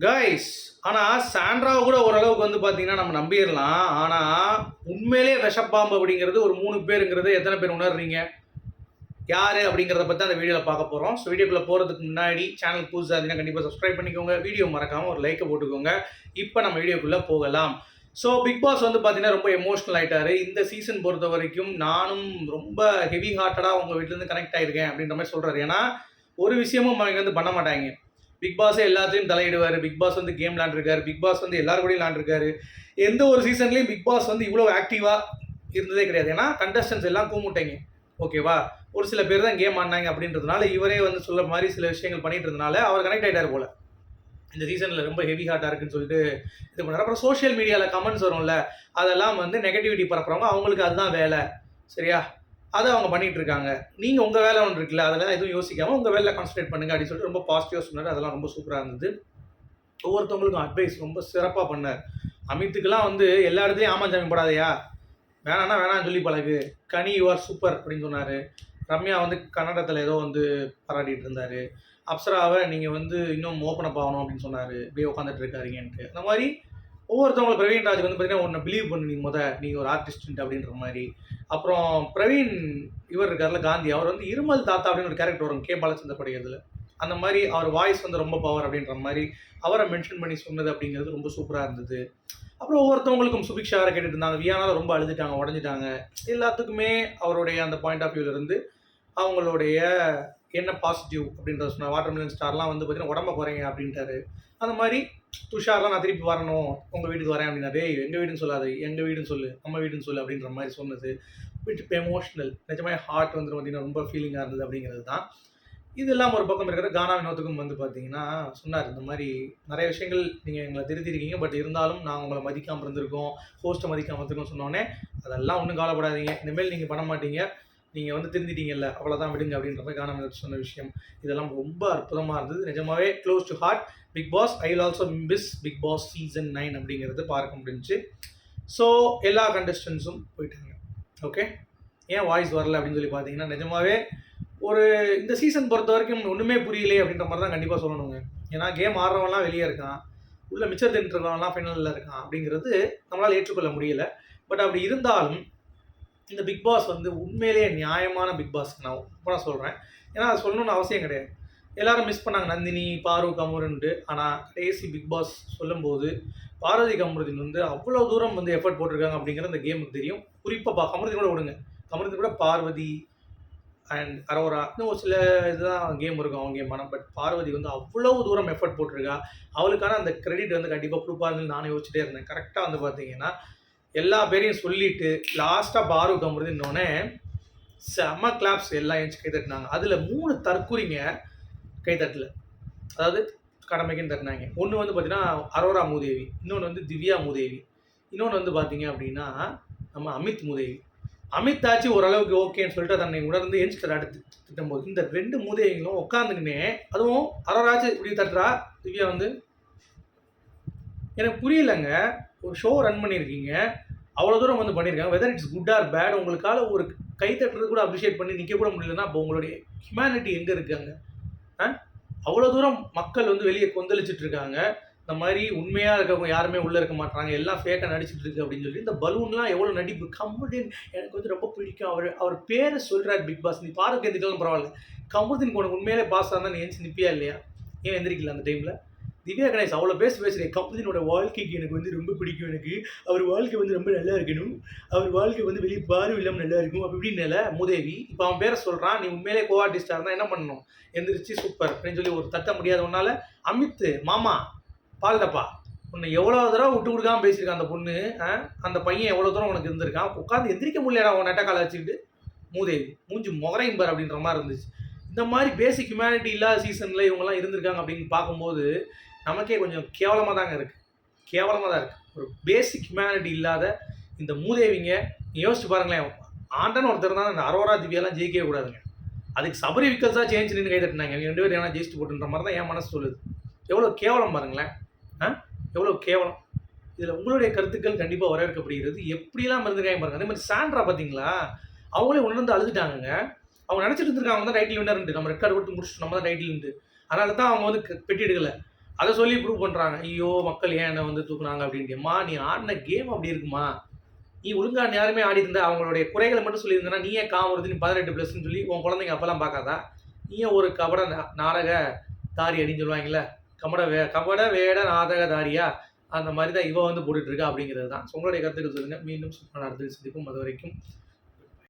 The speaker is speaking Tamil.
கைஸ், ஆனா சாண்ட்ராவ கூட ஓரளவுக்கு வந்து பார்த்தீங்கன்னா, நம்ம நம்பிறலாம். ஆனா, உண்மையிலேயே விஷப்பாம்பு அப்படிங்கிறது ஒரு 3 பேருங்கிறது எத்தன பேர் உணர்றீங்க? யாரு அப்படிங்கிறத பத்தி தான் அந்த வீடியோல பார்க்க போறோம். ஸோ வீடியோக்குள்ள போறதுக்கு முன்னாடி சேனல் புதுசா இருந்தீங்கன்னா கண்டிப்பா சப்ஸ்கிரைப் பண்ணிக்கோங்க. வீடியோ மறக்காம ஒரு லைக்க போட்டுக்கோங்க. இப்ப நம்ம வீடியோக்குள்ள போகலாம். ஸோ பிக் பாஸ் வந்து பார்த்தீங்கன்னா, ரொம்ப எமோஷனல் ஆயிட்டாரு. இந்த சீசன் பொறுத்தவரைக்கும் நானும் ரொம்ப ஹெவி ஹார்ட்டடா உங்க வீட்லருந்து கனெக்ட் ஆயிருக்கேன் அப்படின்ற மாரி சொல்றாரு. ஏன்னா, ஒரு விஷயமும் அவங்க வந்து பண்ண மாட்டாய்ங்க. பிக் பாஸே எல்லாத்துலயும் தலையிடுவாரு. பிக் பாஸ் வந்து கேம் விளையாண்டுருக்காரு. பிக் பாஸ் வந்து எல்லார் கூடயும் விளையாண்டுருக்காரு. எந்த ஒரு சீசன்லயும் பிக் பாஸ் வந்து இவ்வளோ ஆக்டிவா இருந்ததே கிடையாது. ஏன்னா கண்டஸ்டன்ஸ் எல்லாம் கூமுட்டைங்க. ஓகேவா? ஒரு சில பேர் தான் கேம் ஆடினாங்க அப்படின்றதுனால இவரே வந்து சொல்ல மாதிரி சில விஷயங்கள் பண்ணிட்டு இருந்தனால அவர் கனெக்ட் ஆயிட்டாரு போல. இந்த சீசன்ல ரொம்ப ஹெவி ஹார்ட்டா இருக்குன்னு சொல்லிட்டு இது பண்ணாரு. அப்புறம் சோஷியல் மீடியால கமெண்ட்ஸ் வரும்ல, அதெல்லாம் வந்து நெகட்டிவிட்டி பரப்புறவங்க அவங்களுக்கு அதுதான் வேலை. சரியா? அத அவங்க பண்ணிட்டு இருக்காங்க. நீங்க உங்க வேலை ஒண்ணு இருக்குல்ல, அதெல்லாம் எதுவும் யோசிக்காம உங்க வேலையில கான்சன்ட்ரேட் பண்ணுங்க அப்படின்னு சொல்லிட்டு ரொம்ப பாசிட்டிவா சொன்னாரு. அதெல்லாம் ரொம்ப சூப்பரா இருந்தது. ஒவ்வொருத்தவங்களுக்கும் அட்வைஸ் ரொம்ப சிறப்பா பண்ணார். அமித்துக்கெல்லாம் வந்து எல்லா இடத்துலயும் ஆமாஞ்சாமி போடாதயா, வேணான்னா வேணான்னு சொல்லி பழகு. கனி யூ ஆர் சூப்பர் அப்படின்னு சொன்னாரு. ரம்யா வந்து கன்னடத்துல ஏதோ வந்து பாராட்டிட்டு இருந்தாரு. அப்சராவ நீங்க வந்து இன்னும் ஓப்பன் அப் ஆகணும் அப்படின்னு சொன்னாரு. இப்படியே உட்காந்துட்டு இருக்காதீங்கன்ட்டு. அந்த மாதிரி ஒவ்வொருத்தவங்களும் பிரவீன் ராஜ் வந்து பார்த்தீங்கன்னா, உன்னை பிலீவ் பண்ணு நீ நீ ஒரு ஆர்டிஸ்ட் அப்படின்ற மாதிரி. அப்புறம் பிரவீன் இவர் இருக்கார்ல காந்தி, அவர் வந்து இருமல் தாத்தா அப்படின்னு ஒரு கேரக்டர் வரும் கே பாலச்சந்தர் படிக்கிறதுல. அந்த மாதிரி அவர் வாய்ஸ் வந்து ரொம்ப பவர் அப்படின்ற மாதிரி அவரை மென்ஷன் பண்ணி சொன்னது அப்படிங்கிறது ரொம்ப சூப்பராக இருந்தது. அப்புறம் ஒவ்வொருத்தவங்களுக்கும் சுபிக்ஷா வேற கேட்டுட்டு இருந்தாங்க. வியானால ரொம்ப அழுதுட்டாங்க, உடஞ்சிட்டாங்க. எல்லாத்துக்குமே அவருடைய அந்த பாயிண்ட் ஆஃப் வியூல இருந்து அவங்களுடைய என்ன பாசிட்டிவ் அப்படின்றத சொன்னார். வாட்டர்மெலன் ஸ்டார்லாம் வந்து பார்த்தீங்கன்னா உடம்ப குறைங்க அப்படின்ட்டாரு. அந்த மாதிரி துஷார்லாம் நான் திருப்பி வரணும், உங்கள் வீட்டுக்கு வரேன் அப்படின்னாரு. எங்கள் வீடுன்னு சொல்லாது, எங்கள் வீடுன்னு சொல்லு, நம்ம வீடுன்னு சொல்லு அப்படின்ற மாதிரி சொன்னது. விட் எமோஷனல். நிஜமே ஹார்ட் வந்து பார்த்தீங்கன்னா ரொம்ப ஃபீலிங்காக இருந்தது அப்படிங்கிறது தான். இதெல்லாம் ஒரு பக்கம் இருக்கிற கானா வினோத்துக்கும் வந்து பார்த்தீங்கன்னா சொன்னார். இந்த மாதிரி நிறைய விஷயங்கள் நீங்கள் எங்களை திருத்திருக்கீங்க. பட் இருந்தாலும் நான் உங்களை மதிக்காமல் இருந்திருக்கோம், ஹோஸ்ட்டை மதிக்காமல் இருந்திருக்கோம் சொன்னோடனே, அதெல்லாம் ஒன்றும் கவலைப்படாதீங்க. இனிமேல் நீங்கள் பண்ண மாட்டீங்க. நீங்கள் வந்து திருந்திட்டீங்கல்ல, அவ்வளோதான் விடுங்க அப்படின்ற மாதிரி கானா வினோத் சொன்ன விஷயம். இதெல்லாம் ரொம்ப அற்புதமாக இருந்தது. நிஜமாவே close to heart. Bigg Boss I will also miss Bigg Boss season 9 அப்படிங்கிறது பார்க்க முடிஞ்சுச்சு. ஸோ எல்லா கண்டஸ்டன்ஸும் போயிட்டாங்க. ஓகே. ஏன் வாய்ஸ் வரல அப்படின்னு சொல்லி பார்த்தீங்கன்னா, நிஜமாவே ஒரு இந்த சீசன் பொறுத்த வரைக்கும் ஒன்றுமே புரியலையே அப்படின்ற மாதிரி தான் கண்டிப்பாக சொல்லணுங்க. ஏன்னா கேம் ஆடுறவன்லாம் வெளியே இருக்கான். உள்ள மிச்சர் தின்ட்டுருக்கவன்லாம் ஃபைனலில் இருக்கான் அப்படிங்கிறது நம்மளால் ஏற்றுக்கொள்ள முடியல. பட் அப்படி இருந்தாலும் இந்த பிக் பாஸ் வந்து உண்மையிலேயே நியாயமான பிக் பாஸ் நான் ஓப்பனாக சொல்கிறேன். ஏன்னா அது சொல்லணும்னு அவசியம் கிடையாது. எல்லாரும் மிஸ் பண்ணாங்க நந்தினி, பாரு, கமுருன்ட்டு. ஆனால் கடைசி பிக் பாஸ் சொல்லும்போது பார்வதி கமருதீன் வந்து அவ்வளோ தூரம் வந்து எஃபர்ட் போட்டிருக்காங்க அப்படிங்கிறது அந்த கேமுக்கு தெரியும். குறிப்பாக கமருதீன் கூட விடுங்க. கமருதீன் கூட பார்வதி அண்ட் அரோரா இன்னும் ஒரு சில இதுதான் கேம் இருக்கும் அவங்க கேம். ஆனால் பட் பார்வதி வந்து அவ்வளவு தூரம் எஃபர்ட் போட்டிருக்கா. அவளுக்கான அந்த கிரெடிட் வந்து கண்டிப்பாக கொடுப்பாருன்னு நானும் யோசிச்சுட்டே இருந்தேன். கரெக்டாக வந்து பார்த்தீங்கன்னா எல்லா பேரையும் சொல்லிட்டு லாஸ்ட்டாக பாரு கமருதுன்னொடனே செம்ம கிளாப்ஸ் எல்லாம் ஏஞ்சி கை தட்டினாங்க. அதில் 3 தற்குறிங்க கை தட்டல. அதாவது கடமைக்குன்னு தட்டினாங்க. ஒன்று வந்து பார்த்தீங்கன்னா அரோரா மூதேவி, இன்னொன்று வந்து திவ்யா மூதேவி, இன்னொன்று வந்து பார்த்தீங்க அப்படின்னா நம்ம அமித் மூதேவி. அமித் ஆச்சு ஓரளவுக்கு ஓகேன்னு சொல்லிட்டு தன்னை உணர்ந்து எஞ்சிட்டார் அடுத்து திட்டும்போது. இந்த 2 மூதேவிங்களும் உட்காந்துக்கினே, அதுவும் அரோராச்சு இப்படி தட்டுறா, திவ்யா வந்து எனக்கு புரியலங்க. ஒரு ஷோ ரன் பண்ணியிருக்கீங்க, அவ்வளோ தூரம் வந்து பண்ணியிருக்காங்க. Whether it's good or bad, உங்களுக்கால ஒரு கை தட்டுறது கூட அப்ரிஷியேட் பண்ணி நிற்க கூட முடியலன்னா அப்போ உங்களுடைய ஹியூமனிட்டி எங்கே இருக்காங்க? அவ்வளோ தூரம் மக்கள் வந்து வெளியே கொந்தளிச்சிட்டு இருக்காங்க. இந்த மாதிரி உண்மையாக இருக்கவங்க யாருமே உள்ளே இருக்க மாட்டாங்க, எல்லாம் ஃபேக்காக நடிச்சிட்டு இருக்கு அப்படின்னு சொல்லி இந்த பலூன்லாம் எவ்வளோ நடிப்பு. கமுதின் எனக்கு வந்து ரொம்ப பிடிக்கும். அவர் பேரை சொல்கிறார் பிக் பாஸ். நீ பாருக்கு எந்திரிக்கலாம் பரவாயில்ல, கமுதின் உனக்கு உண்மையிலே பாஸ் தான் நீ ஏஞ்சி நிற்பியா இல்லையா? ஏன் எந்திரிக்கல அந்த டைமில்? திவ்யா கணேஷ் அவ்வளோ பேசுகிறேன். கமுதினோட வாழ்க்கைக்கு எனக்கு வந்து ரொம்ப பிடிக்கும். எனக்கு அவர் வாழ்க்கை வந்து ரொம்ப நல்லா இருக்கணும், அவர் வாழ்க்கை வந்து வெளியே பார்வை இல்லாமல் நல்லா இருக்கும் அப்படி இப்படின்னு மூதேவி. இப்போ அவன் பேரை சொல்கிறான். நீ உண்மையிலே கோ ஆர்டிஸ்டாக இருந்தால் என்ன பண்ணணும்? எந்திரிச்சு சூப்பர் அப்படின்னு சொல்லி ஒரு தட்ட முடியாதவனால அமித் மாமா பால் டப்பா உன்னை எவ்வளோ தடவை விட்டு கொடுக்காம பேசியிருக்கான் அந்த பொண்ணு. அந்த பையன் எவ்வளோ தூரம் உனக்கு இருந்திருக்கான். உட்காந்து எந்திரிக்க முடியலடா அவன் நெட்டக்காலை வச்சுக்கிட்டு. மூதேவி மூஞ்சி முகரையும் பார் அப்படின்ற மாதிரி இருந்துச்சு. இந்த மாதிரி பேசிக் ஹியூமனிட்டி இல்லாத சீசனில் இவங்கெல்லாம் இருந்திருக்காங்க அப்படின்னு பார்க்கும்போது நமக்கே கொஞ்சம் கேவலமாக தாங்க இருக்குது. கேவலமாக தான் இருக்குது. ஒரு பேசிக் ஹியூமனிட்டி இல்லாத இந்த மூதேவிங்க யோசிச்சு பாருங்களேன். ஆண்டன் ஒருத்தர் தான் இந்த அரோரா திவ்யாலாம் ஜெயிக்கவே கூடாதுங்க. அதுக்கு சபரி விக்கல்ஸாக சேஞ்ச் நின்று கை தட்டினாங்க. 2 பேர் ஏன்னா ஜெயிச்சுட்டு போட்டுன்ற மாதிரி தான் என் மனசு சொல்லுது. எவ்வளோ கேவலம் பாருங்களேன். எவ்வளோ கேவலம். இதில் உங்களுடைய கருத்துக்கள் கண்டிப்பாக வரவேற்கப்படுகிறது. எப்படிலாம் இருந்திருக்காங்க பாருங்க. அதே மாதிரி சாண்ட்ரா பார்த்தீங்களா, அவங்களே உணர்ந்து அழுதுட்டாங்கங்க. அவங்க நினச்சிட்டு இருந்திருக்காங்க அவங்க தான் டைட்டில் வின்னர்ன்ட்டு. நம்ம ரெக்கார்டு கொடுத்து முடிச்சுட்டு நம்ம தான் டைட்டில்ன்ட்டு. அதனால தான் அவங்க வந்து பெட்டி எடுக்கலை. அத சொல்லி ப்ரூவ் பண்றாங்க. ஐயோ! மக்கள் ஏன் என்ன வந்து தூக்குனாங்க அப்படின்ட்டு. அம்மா நீ ஆடுன கேம் அப்படி இருக்கும்மா. நீ ஒழுங்கா நேரமே ஆடியிருந்தா, அவங்களுடைய குறைகள மட்டும் சொல்லியிருந்தன்னா, நீ ஏன் காமருது நீ 18+ன்னு சொல்லி உன் குழந்தைங்க அப்பலாம் பார்க்காதா? நீ ஏன் ஒரு கபட நாடக தாரி அப்படின்னு சொல்லுவாங்கல்ல. கபட வேட நாடகதாரியா? அந்த மாரி தான் இவ வந்து போட்டுட்டு இருக்கா அப்படிங்கிறது தான். ஸோ உங்களுடைய கருத்துக்கள் சொல்லுங்க. மீண்டும் சூப்பரான அடுத்த சந்திப்போம். அதுவரைக்கும்